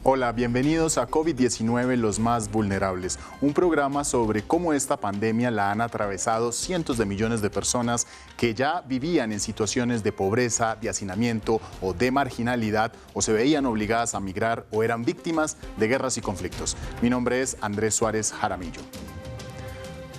Hola, bienvenidos a COVID-19, los más vulnerables, un programa sobre cómo esta pandemia la han atravesado cientos de millones de personas que ya vivían en situaciones de pobreza, de hacinamiento o de marginalidad, o se veían obligadas a migrar o eran víctimas de guerras y conflictos. Mi nombre es Andrés Suárez Jaramillo.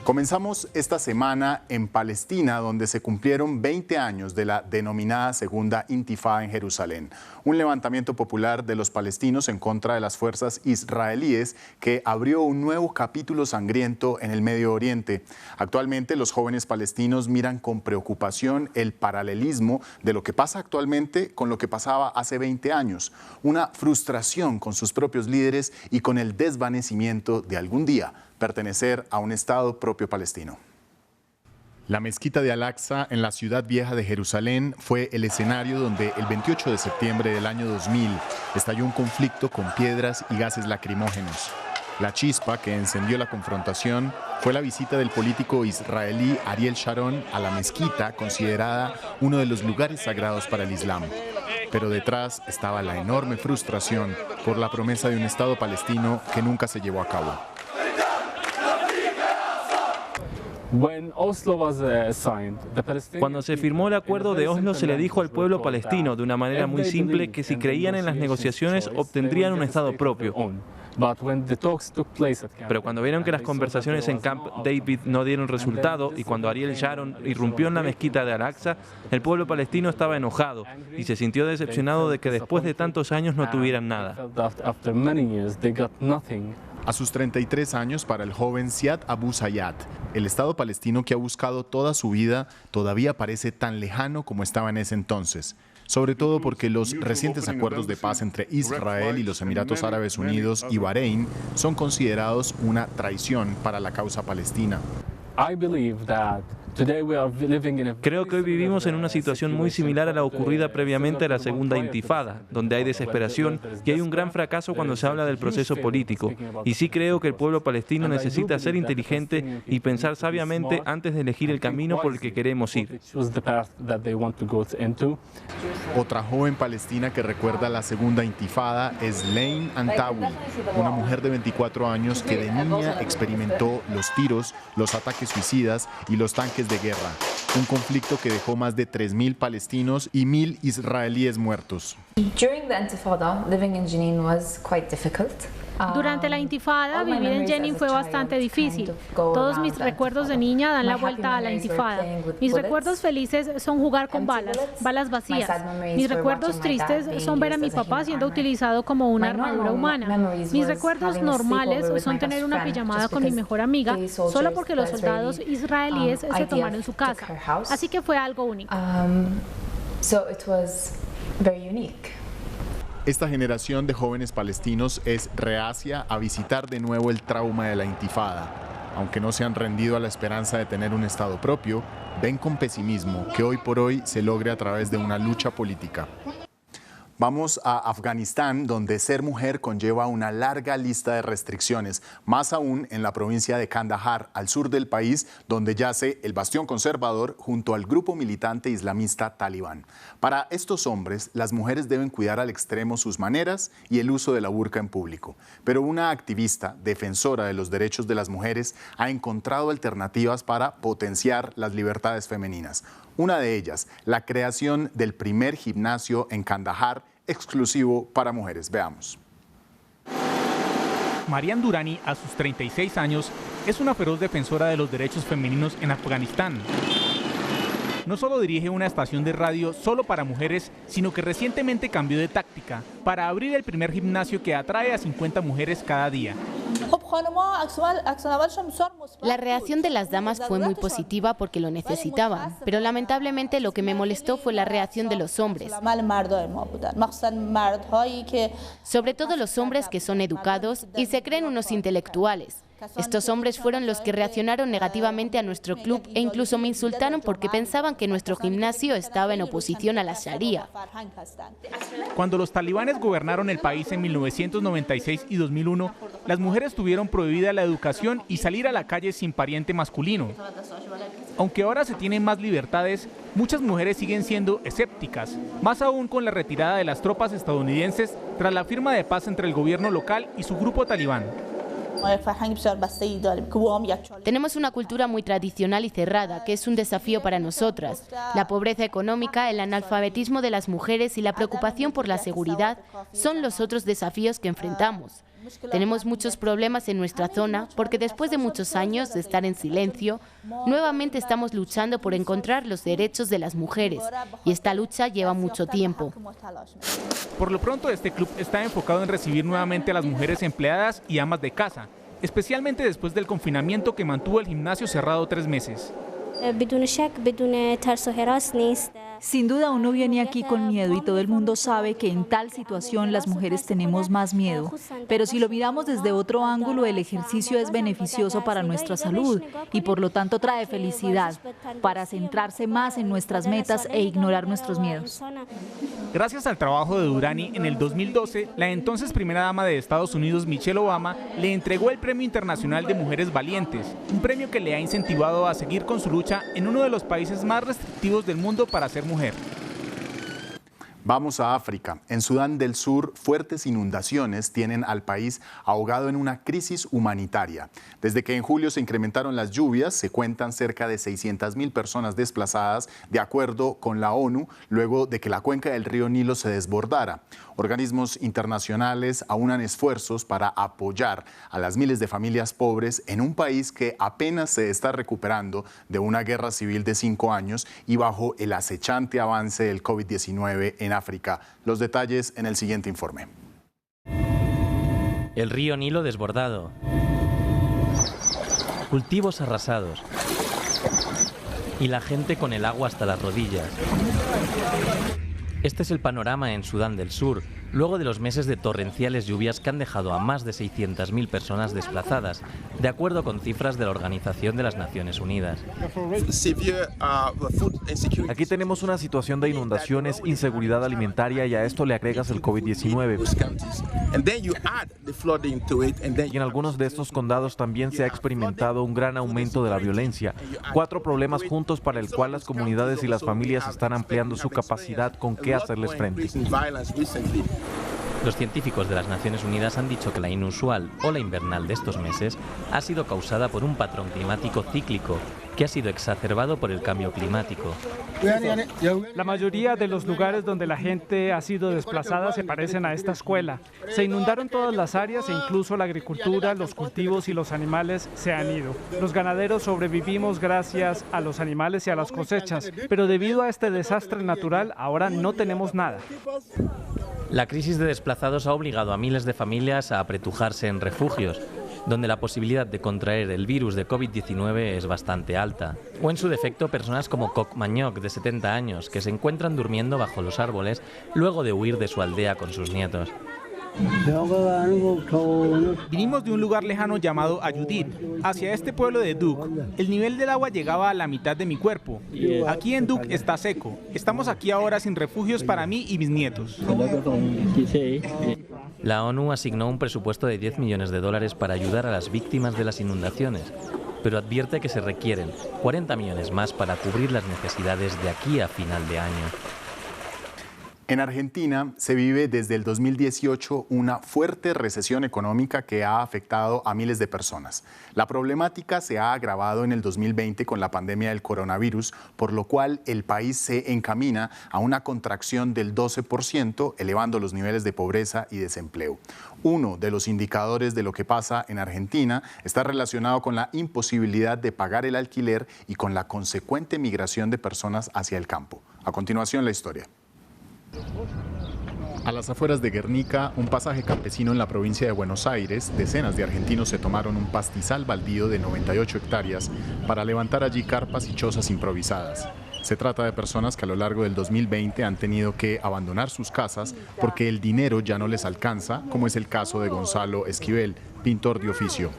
Comenzamos esta semana en Palestina, donde se cumplieron 20 años de la denominada Segunda Intifada en Jerusalén, un levantamiento popular de los palestinos en contra de las fuerzas israelíes que abrió un nuevo capítulo sangriento en el Medio Oriente. Actualmente los jóvenes palestinos miran con preocupación el paralelismo de lo que pasa actualmente con lo que pasaba hace 20 años, una frustración con sus propios líderes y con el desvanecimiento de algún día pertenecer a un Estado propio palestino. La mezquita de Al-Aqsa en la ciudad vieja de Jerusalén fue el escenario donde el 28 de septiembre del año 2000 estalló un conflicto con piedras y gases lacrimógenos. La chispa que encendió la confrontación fue la visita del político israelí Ariel Sharon a la mezquita, considerada uno de los lugares sagrados para el Islam. Pero detrás estaba la enorme frustración por la promesa de un Estado palestino que nunca se llevó a cabo. Cuando se firmó el acuerdo de Oslo, se le dijo al pueblo palestino de una manera muy simple que si creían en las negociaciones obtendrían un Estado propio. Pero cuando vieron que las conversaciones en Camp David no dieron resultado y cuando Ariel Sharon irrumpió en la mezquita de Al-Aqsa, el pueblo palestino estaba enojado y se sintió decepcionado de que después de tantos años no tuvieran nada. A sus 33 años, para el joven Ziad Abu Sayyad, el Estado palestino que ha buscado toda su vida todavía parece tan lejano como estaba en ese entonces, sobre todo porque los recientes acuerdos de paz entre Israel y los Emiratos Árabes Unidos y Bahrein son considerados una traición para la causa palestina. Creo que hoy vivimos en una situación muy similar a la ocurrida previamente a la Segunda Intifada, donde hay desesperación y hay un gran fracaso cuando se habla del proceso político. Y sí creo que el pueblo palestino necesita ser inteligente y pensar sabiamente antes de elegir el camino por el que queremos ir. Otra joven palestina que recuerda la Segunda Intifada es Lein Antawi, una mujer de 24 años que de niña experimentó los tiros, los ataques suicidas y los tanques de guerra, un conflicto que dejó más de 3.000 palestinos y 1.000 israelíes muertos. Durante la intifada, vivir en Jenin fue bastante difícil. Todos mis recuerdos de niña dan la vuelta a la intifada. Mis recuerdos felices son jugar con balas vacías. Mis recuerdos tristes son ver a mi papá siendo utilizado como una armadura humana. Mis recuerdos normales son tener una pijamada con mi mejor amiga solo porque los soldados israelíes se tomaron su casa. Así que fue algo único. Esta generación de jóvenes palestinos es reacia a visitar de nuevo el trauma de la intifada. Aunque no se han rendido a la esperanza de tener un Estado propio, ven con pesimismo que hoy por hoy se logre a través de una lucha política. Vamos a Afganistán, donde ser mujer conlleva una larga lista de restricciones, más aún en la provincia de Kandahar, al sur del país, donde yace el bastión conservador junto al grupo militante islamista Talibán. Para estos hombres, las mujeres deben cuidar al extremo sus maneras y el uso de la burka en público. Pero una activista defensora de los derechos de las mujeres ha encontrado alternativas para potenciar las libertades femeninas. Una de ellas, la creación del primer gimnasio en Kandahar exclusivo para mujeres. Veamos. Mariam Durrani, a sus 36 años, es una feroz defensora de los derechos femeninos en Afganistán. No solo dirige una estación de radio solo para mujeres, sino que recientemente cambió de táctica para abrir el primer gimnasio que atrae a 50 mujeres cada día. La reacción de las damas fue muy positiva porque lo necesitaban, pero lamentablemente lo que me molestó fue la reacción de los hombres. Sobre todo los hombres que son educados y se creen unos intelectuales. Estos hombres fueron los que reaccionaron negativamente a nuestro club e incluso me insultaron porque pensaban que nuestro gimnasio estaba en oposición a la Sharia. Cuando los talibanes gobernaron el país en 1996 y 2001, las mujeres tuvieron prohibida la educación y salir a la calle sin pariente masculino. Aunque ahora se tienen más libertades, muchas mujeres siguen siendo escépticas, más aún con la retirada de las tropas estadounidenses tras la firma de paz entre el gobierno local y su grupo talibán. Tenemos una cultura muy tradicional y cerrada, que es un desafío para nosotras. La pobreza económica, el analfabetismo de las mujeres y la preocupación por la seguridad son los otros desafíos que enfrentamos. Tenemos muchos problemas en nuestra zona porque después de muchos años de estar en silencio, nuevamente estamos luchando por encontrar los derechos de las mujeres y esta lucha lleva mucho tiempo. Por lo pronto, este club está enfocado en recibir nuevamente a las mujeres empleadas y amas de casa, especialmente después del confinamiento que mantuvo el gimnasio cerrado 3 meses. Sin duda uno viene aquí con miedo y todo el mundo sabe que en tal situación las mujeres tenemos más miedo. Pero si lo miramos desde otro ángulo, el ejercicio es beneficioso para nuestra salud y por lo tanto trae felicidad para centrarse más en nuestras metas e ignorar nuestros miedos. Gracias al trabajo de Durrani, en el 2012, la entonces primera dama de Estados Unidos, Michelle Obama, le entregó el Premio Internacional de Mujeres Valientes, un premio que le ha incentivado a seguir con su lucha en uno de los países más restrictivos del mundo para ser mujer. Vamos a África. En Sudán del Sur, fuertes inundaciones tienen al país ahogado en una crisis humanitaria. Desde que en julio se incrementaron las lluvias, se cuentan cerca de 600.000 personas desplazadas, de acuerdo con la ONU, luego de que la cuenca del río Nilo se desbordara. Organismos internacionales aunan esfuerzos para apoyar a las miles de familias pobres en un país que apenas se está recuperando de una guerra civil de 5 años y bajo el acechante avance del COVID-19 en África. Los detalles en el siguiente informe. El río Nilo desbordado. Cultivos arrasados. Y la gente con el agua hasta las rodillas. Este es el panorama en Sudán del Sur, luego de los meses de torrenciales lluvias que han dejado a más de 600.000 personas desplazadas, de acuerdo con cifras de la Organización de las Naciones Unidas. Aquí tenemos una situación de inundaciones, inseguridad alimentaria y a esto le agregas el COVID-19. Y en algunos de estos condados también se ha experimentado un gran aumento de la violencia. 4 problemas juntos para el cual las comunidades y las familias están ampliando su capacidad con qué hacerles frente. Los científicos de las Naciones Unidas han dicho que la inusual ola invernal de estos meses ha sido causada por un patrón climático cíclico que ha sido exacerbado por el cambio climático. La mayoría de los lugares donde la gente ha sido desplazada se parecen a esta escuela. Se inundaron todas las áreas e incluso la agricultura, los cultivos y los animales se han ido. Los ganaderos sobrevivimos gracias a los animales y a las cosechas, pero debido a este desastre natural ahora no tenemos nada. La crisis de desplazados ha obligado a miles de familias a apretujarse en refugios, donde la posibilidad de contraer el virus de COVID-19 es bastante alta. O en su defecto, personas como Kok Mañok, de 70 años, que se encuentran durmiendo bajo los árboles luego de huir de su aldea con sus nietos. Vinimos de un lugar lejano llamado Ayudit, hacia este pueblo de Duk. El nivel del agua llegaba a la mitad de mi cuerpo. Aquí en Duk está seco. Estamos aquí ahora sin refugios para mí y mis nietos. La ONU asignó un presupuesto de $10 millones para ayudar a las víctimas de las inundaciones, pero advierte que se requieren 40 millones más para cubrir las necesidades de aquí a final de año. En Argentina se vive desde el 2018 una fuerte recesión económica que ha afectado a miles de personas. La problemática se ha agravado en el 2020 con la pandemia del coronavirus, por lo cual el país se encamina a una contracción del 12%, elevando los niveles de pobreza y desempleo. Uno de los indicadores de lo que pasa en Argentina está relacionado con la imposibilidad de pagar el alquiler y con la consecuente migración de personas hacia el campo. A continuación, la historia. A las afueras de Guernica, un pasaje campesino en la provincia de Buenos Aires, decenas de argentinos se tomaron un pastizal baldío de 98 hectáreas para levantar allí carpas y chozas improvisadas. Se trata de personas que a lo largo del 2020 han tenido que abandonar sus casas porque el dinero ya no les alcanza, como es el caso de Gonzalo Esquivel, pintor de oficio.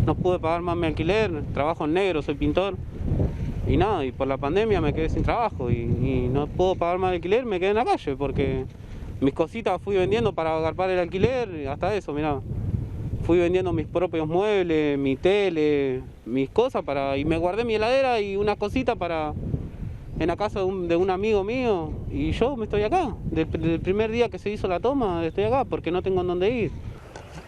no pude pagar más mi alquiler, trabajo en negro, soy pintor. Y nada, y por la pandemia me quedé sin trabajo y no puedo pagar más alquiler, me quedé en la calle porque mis cositas fui vendiendo para agarpar el alquiler, hasta eso, mirá. Fui vendiendo mis propios muebles, mi tele, mis cosas y me guardé mi heladera y una cosita para en la casa de un amigo mío y yo me estoy acá. Desde el primer día que se hizo la toma estoy acá porque no tengo en dónde ir.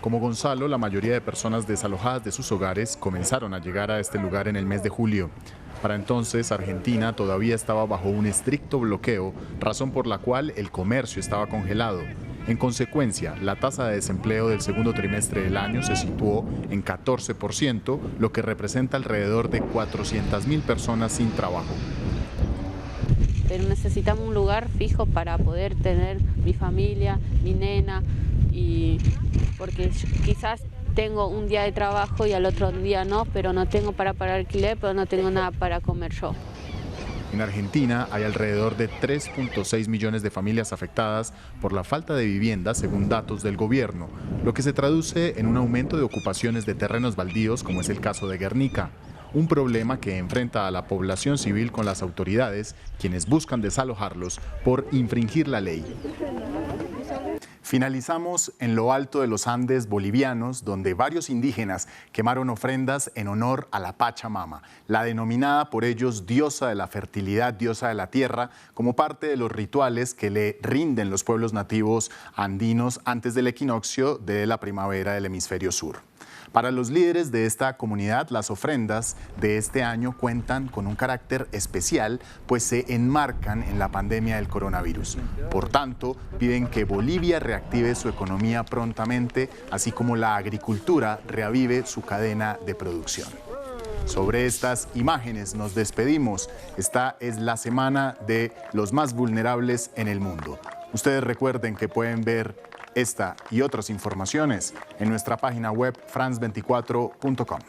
Como Gonzalo, la mayoría de personas desalojadas de sus hogares comenzaron a llegar a este lugar en el mes de julio. Para entonces, Argentina todavía estaba bajo un estricto bloqueo, razón por la cual el comercio estaba congelado. En consecuencia, la tasa de desempleo del segundo trimestre del año se situó en 14%, lo que representa alrededor de 400.000 personas sin trabajo. Pero necesitamos un lugar fijo para poder tener mi familia, mi nena, y porque quizás tengo un día de trabajo y al otro día no, pero no tengo para pagar alquiler, pero no tengo nada para comer yo. En Argentina hay alrededor de 3.6 millones de familias afectadas por la falta de vivienda, según datos del gobierno, lo que se traduce en un aumento de ocupaciones de terrenos baldíos, como es el caso de Guernica. Un problema que enfrenta a la población civil con las autoridades, quienes buscan desalojarlos por infringir la ley. Finalizamos en lo alto de los Andes bolivianos, donde varios indígenas quemaron ofrendas en honor a la Pachamama, la denominada por ellos diosa de la fertilidad, diosa de la tierra, como parte de los rituales que le rinden los pueblos nativos andinos antes del equinoccio de la primavera del hemisferio sur. Para los líderes de esta comunidad, las ofrendas de este año cuentan con un carácter especial, pues se enmarcan en la pandemia del coronavirus. Por tanto, piden que Bolivia reactive su economía prontamente, así como la agricultura reavive su cadena de producción. Sobre estas imágenes nos despedimos. Esta es la semana de los más vulnerables en el mundo. Ustedes recuerden que pueden ver esta y otras informaciones en nuestra página web france24.com.